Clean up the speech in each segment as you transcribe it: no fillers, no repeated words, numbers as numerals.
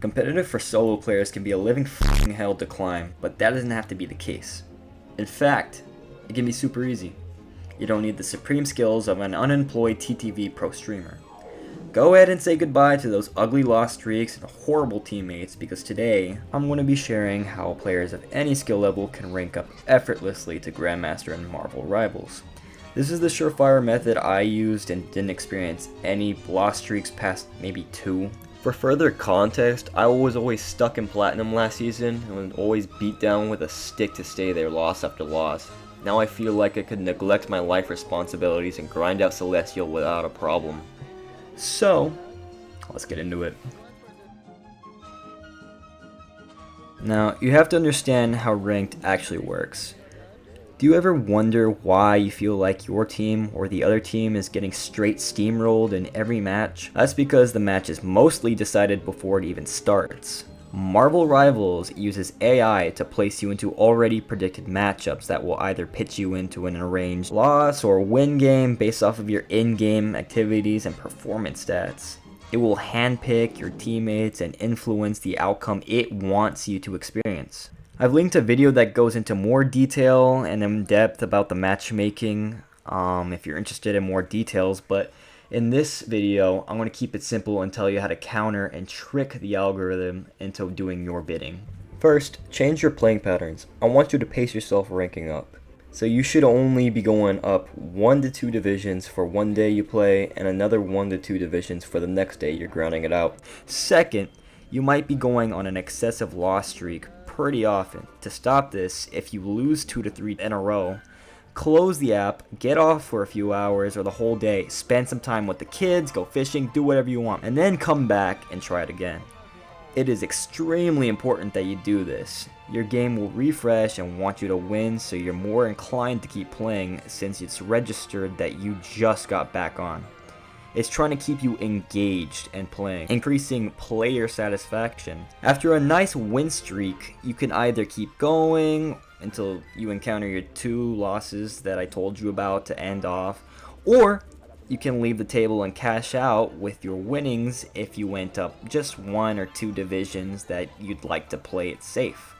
Competitive for solo players can be a living f***ing hell to climb, but that doesn't have to be the case. In fact, it can be super easy. You don't need the supreme skills of an unemployed TTV pro streamer. Go ahead and say goodbye to those ugly loss streaks and horrible teammates, because today I'm going to be sharing how players of any skill level can rank up effortlessly to Grandmaster and Marvel Rivals. This is the surefire method I used and didn't experience any loss streaks past maybe 2. For further context, I was always stuck in Platinum last season and was always beat down with a stick to stay there loss after loss. Now I feel like I could neglect my life responsibilities and grind out Celestial without a problem. So, let's get into it. Now, you have to understand how ranked actually works. Do you ever wonder why you feel like your team or the other team is getting straight steamrolled in every match? That's because the match is mostly decided before it even starts. Marvel Rivals uses AI to place you into already predicted matchups that will either pitch you into an arranged loss or win game based off of your in-game activities and performance stats. It will handpick your teammates and influence the outcome it wants you to experience. I've linked a video that goes into more detail and in depth about the matchmaking if you're interested in more details, but in this video I'm going to keep it simple and tell you how to counter and trick the algorithm into doing your bidding. First, change your playing patterns. I want you to pace yourself ranking up. So you should only be going up 1 to 2 divisions for one day you play and another 1 to 2 divisions for the next day you're grounding it out. Second, you might be going on an excessive loss streak pretty often. To stop this, if you lose 2 to 3 in a row, close the app, get off for a few hours or the whole day, spend some time with the kids, go fishing, do whatever you want, and then come back and try it again. It is extremely important that you do this. Your game will refresh and want you to win, so you're more inclined to keep playing since it's registered that you just got back on. It's trying to keep you engaged and playing, increasing player satisfaction. After a nice win streak, you can either keep going until you encounter your 2 losses that I told you about to end off, or you can leave the table and cash out with your winnings if you went up just 1 or 2 divisions that you'd like to play it safe.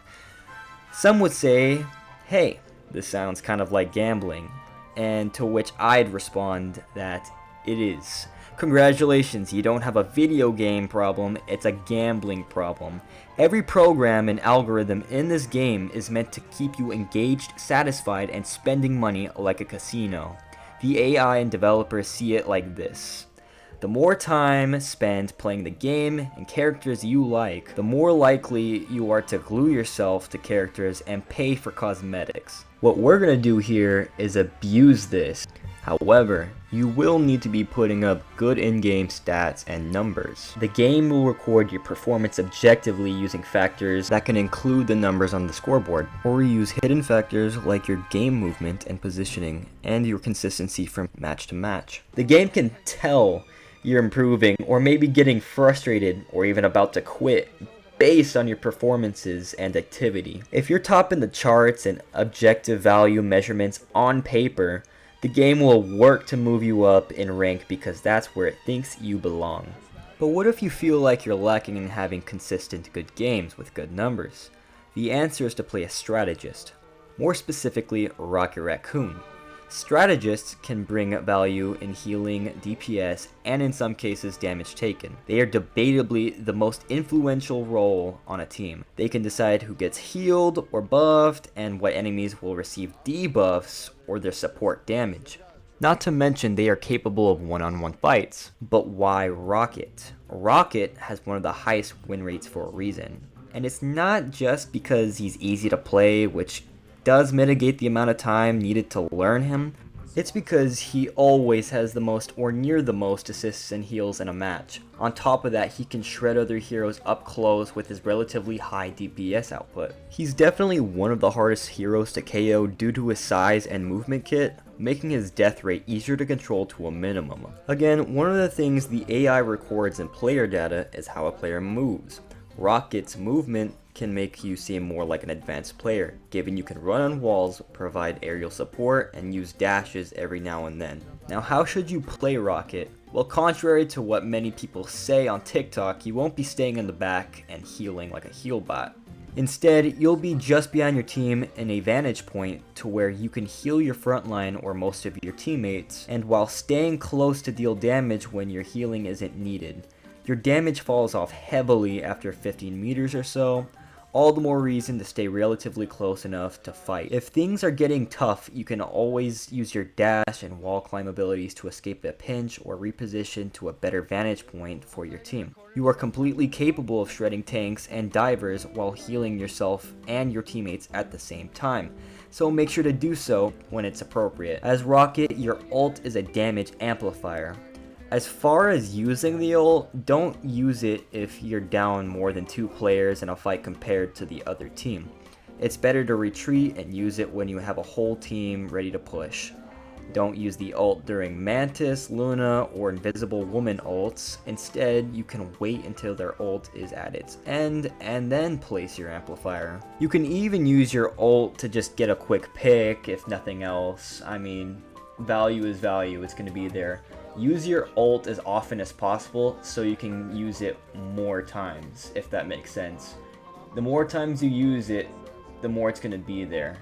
Some would say, hey, this sounds kind of like gambling, and to which I'd respond that it is. Congratulations, you don't have a video game problem, it's a gambling problem. Every program and algorithm in this game is meant to keep you engaged, satisfied, and spending money like a casino. The AI and developers see it like this. The more time spent playing the game and characters you like, the more likely you are to glue yourself to characters and pay for cosmetics. What we're gonna do here is abuse this. However, you will need to be putting up good in-game stats and numbers. The game will record your performance objectively using factors that can include the numbers on the scoreboard, or use hidden factors like your game movement and positioning, and your consistency from match to match. The game can tell you're improving, or maybe getting frustrated, or even about to quit, based on your performances and activity. If you're top in the charts and objective value measurements on paper, the game will work to move you up in rank because that's where it thinks you belong. But what if you feel like you're lacking in having consistent good games with good numbers? The answer is to play a strategist, more specifically Rocket Raccoon. Strategists can bring value in healing, DPS, and in some cases damage taken. They are debatably the most influential role on a team. They can decide who gets healed or buffed and what enemies will receive debuffs or their support damage. Not to mention they are capable of one-on-one fights. But why Rocket? Rocket has one of the highest win rates for a reason. And it's not just because he's easy to play, which does mitigate the amount of time needed to learn him. It's because he always has the most or near the most assists and heals in a match. On top of that, he can shred other heroes up close with his relatively high DPS output. He's definitely one of the hardest heroes to KO due to his size and movement kit, making his death rate easier to control to a minimum. Again, one of the things the AI records in player data is how a player moves. Rocket's movement can make you seem more like an advanced player, given you can run on walls, provide aerial support, and use dashes every now and then. Now, how should you play Rocket? Well, contrary to what many people say on TikTok, you won't be staying in the back and healing like a heal bot. Instead, you'll be just behind your team in a vantage point to where you can heal your front line or most of your teammates, and while staying close to deal damage when your healing isn't needed. Your damage falls off heavily after 15 meters or so, all the more reason to stay relatively close enough to fight. If things are getting tough, you can always use your dash and wall climb abilities to escape a pinch or reposition to a better vantage point for your team. You are completely capable of shredding tanks and divers while healing yourself and your teammates at the same time, so make sure to do so when it's appropriate. As Rocket, your ult is a damage amplifier. As far as using the ult, don't use it if you're down more than 2 players in a fight compared to the other team. It's better to retreat and use it when you have a whole team ready to push. Don't use the ult during Mantis, Luna, or Invisible Woman ults. Instead, you can wait until their ult is at its end and then place your amplifier. You can even use your ult to just get a quick pick if nothing else. I mean, value is value, it's going to be there. Use your ult as often as possible so you can use it more times, if that makes sense. The more times you use it, the more it's going to be there.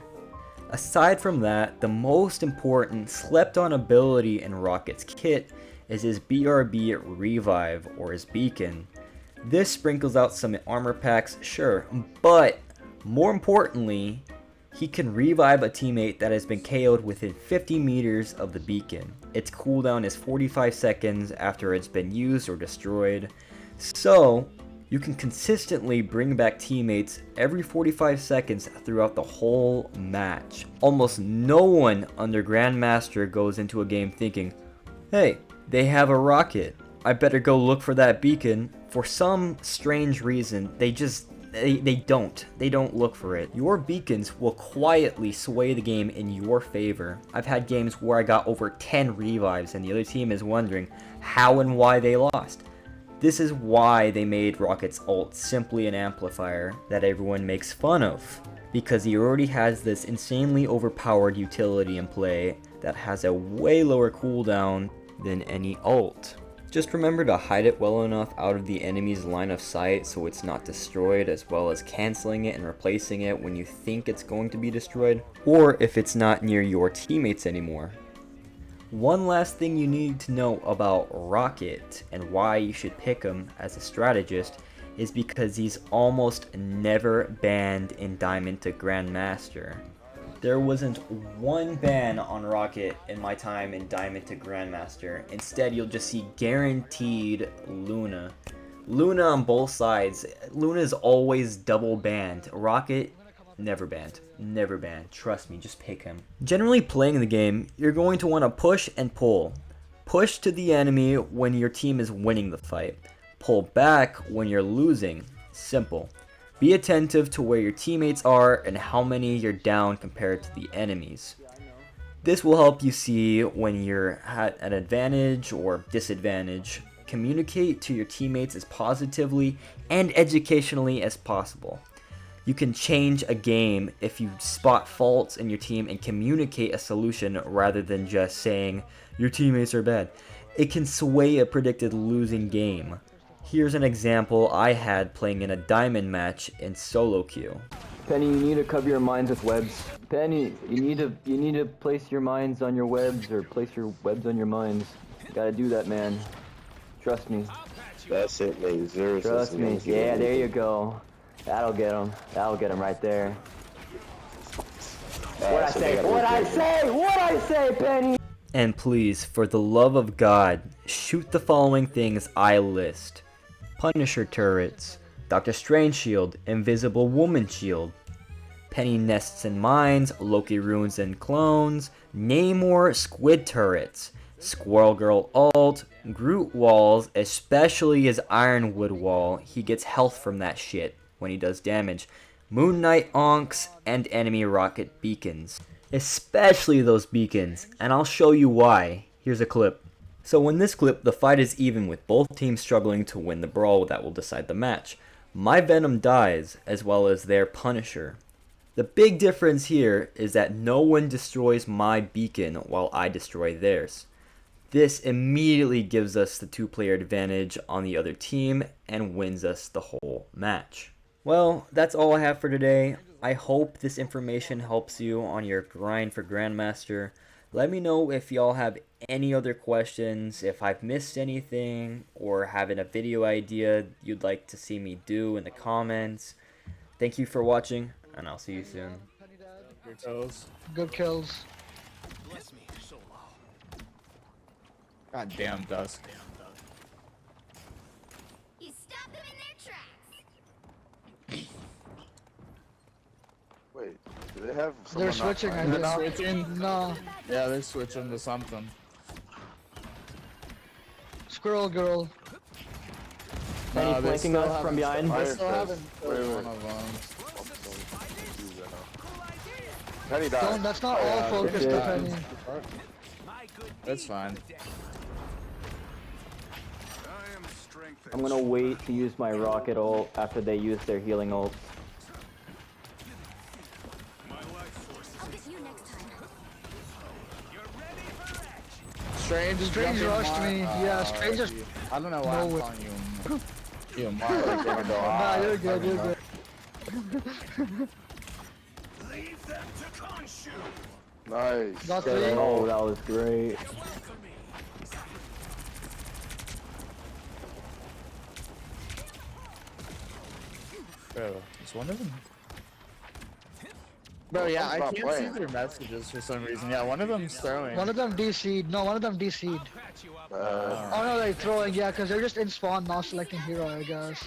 Aside from that, the most important slept on ability in Rocket's kit is his BRB Revive, or his beacon. This sprinkles out some armor packs, sure, but more importantly, he can revive a teammate that has been KO'd within 50 meters of the beacon. Its cooldown is 45 seconds after it's been used or destroyed, so you can consistently bring back teammates every 45 seconds throughout the whole match. Almost no one under Grandmaster goes into a game thinking, hey, they have a rocket, I better go look for that beacon. For some strange reason, they don't look for it. Your beacons will quietly sway the game in your favor. I've had games where I got over 10 revives and the other team is wondering how and why they lost. This is why they made Rocket's ult simply an amplifier that everyone makes fun of, because he already has this insanely overpowered utility in play that has a way lower cooldown than any ult. Just remember to hide it well enough out of the enemy's line of sight so it's not destroyed, as well as canceling it and replacing it when you think it's going to be destroyed, or if it's not near your teammates anymore. One last thing you need to know about Rocket and why you should pick him as a strategist is because he's almost never banned in Diamond to Grandmaster. There wasn't one ban on Rocket in my time in Diamond to Grandmaster. Instead, you'll just see guaranteed Luna. Luna on both sides. Luna is always double banned. Rocket, never banned. Never banned. Trust me, just pick him. Generally playing the game, you're going to want to push and pull. Push to the enemy when your team is winning the fight. Pull back when you're losing. Simple. Be attentive to where your teammates are and how many you're down compared to the enemies. This will help you see when you're at an advantage or disadvantage. Communicate to your teammates as positively and educationally as possible. You can change a game if you spot faults in your team and communicate a solution rather than just saying your teammates are bad. It can sway a predicted losing game. Here's an example I had playing in a diamond match in solo queue. Penny, you need to cover your mines with webs. Penny, you need to place your mines on your webs, or place your webs on your mines. You gotta do that, man. Trust me. That's it, laser. Trust me. Yeah, there you go. That'll get him. That'll get him right there. What'd I say? What'd I say? What'd I say, Penny? And please, for the love of God, shoot the following things I list. Punisher turrets, Doctor Strange shield, Invisible Woman shield, Penny nests and mines, Loki runes and clones, Namor squid turrets, Squirrel Girl ult, Groot walls, especially his Ironwood wall, he gets health from that shit when he does damage, Moon Knight onks, and enemy rocket beacons. Especially those beacons, and I'll show you why. Here's a clip. So in this clip, the fight is even with both teams struggling to win the brawl that will decide the match. My Venom dies, as well as their Punisher. The big difference here is that no one destroys my beacon while I destroy theirs. This immediately gives us the 2-player advantage on the other team and wins us the whole match. Well, that's all I have for today. I hope this information helps you on your grind for Grandmaster. Let me know if y'all have any other questions, if I've missed anything, or having a video idea you'd like to see me do in the comments. Thank you for watching, and I'll see you soon. Good kills. Good kills. God damn, Dusk. You stop them in their tracks. Wait, do they have someone They're switching, I They're guess. switching? No. Yeah, they're switching to something. Squirrel girl. Penny they flanking still us from haven't- behind. I still haven't Wait, killed wait. one of them. Penny died. Don't, that's not all focused to shit. Penny. That's fine. I'm gonna wait to use my rocket ult after they use their healing ult. I'll get you next time. Strange is Strange jumping rushed Mar- me. Yeah, Strange just- I don't know why I'm No way. calling you Mark. Nah, you're good, you're good. Nice. Got three. Oh, that was great. Bro, is one of them? Bro, yeah, I Stop can't playing. see their messages for some reason. Yeah, one of them's throwing. One of them DC'd. No, one of them DC'd. Oh no, they're throwing, yeah, because they're just in spawn, not selecting hero, I guess.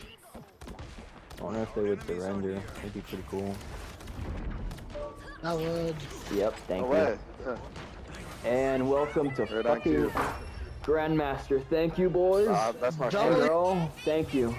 I wonder if they would surrender. That'd be pretty cool. I would. Yep, thank No you. way. And welcome to Thank fucking you. Grandmaster. Thank you, boys. That's my Double- And favorite. girl, thank you.